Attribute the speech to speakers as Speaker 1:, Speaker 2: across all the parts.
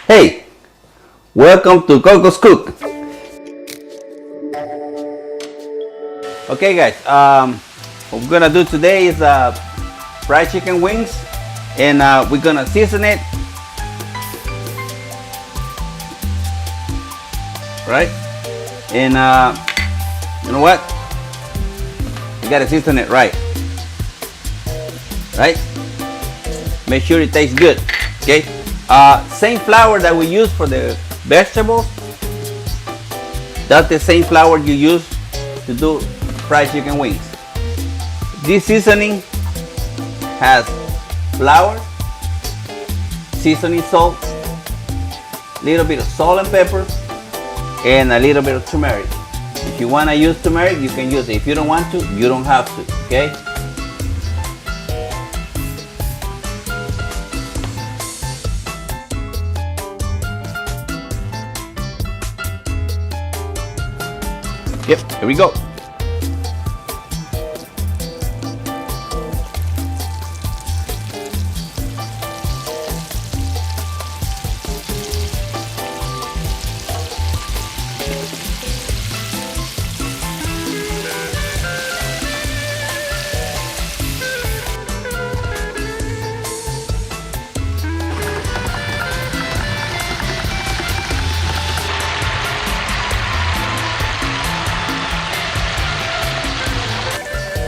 Speaker 1: Hey, welcome to Coco's Cook. Okay guys, what we're gonna do today is fried chicken wings, and we're gonna season it, right? And you know what? You gotta season it right? Make sure it tastes good, okay? Same flour that we use for the vegetables, that's the same flour you use to do fried chicken wings. This seasoning has flour, seasoning salt, little bit of salt and pepper, and a little bit of turmeric. If you want to use turmeric, you can use it. If you don't want to, you don't have to, okay? Yep, here we go.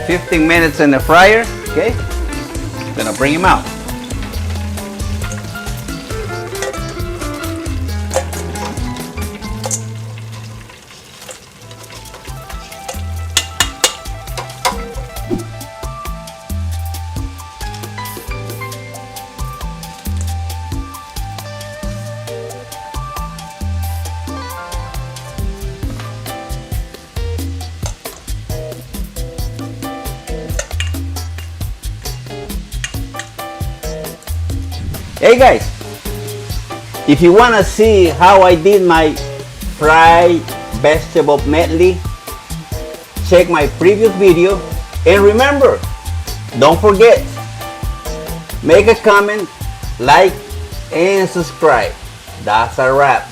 Speaker 1: $15 minutes in the fryer, okay? I'm gonna bring him out. Hey guys, if you want to see how I did my fried vegetable medley, check my previous video, and remember, don't forget, make a comment, like, and subscribe. That's a wrap.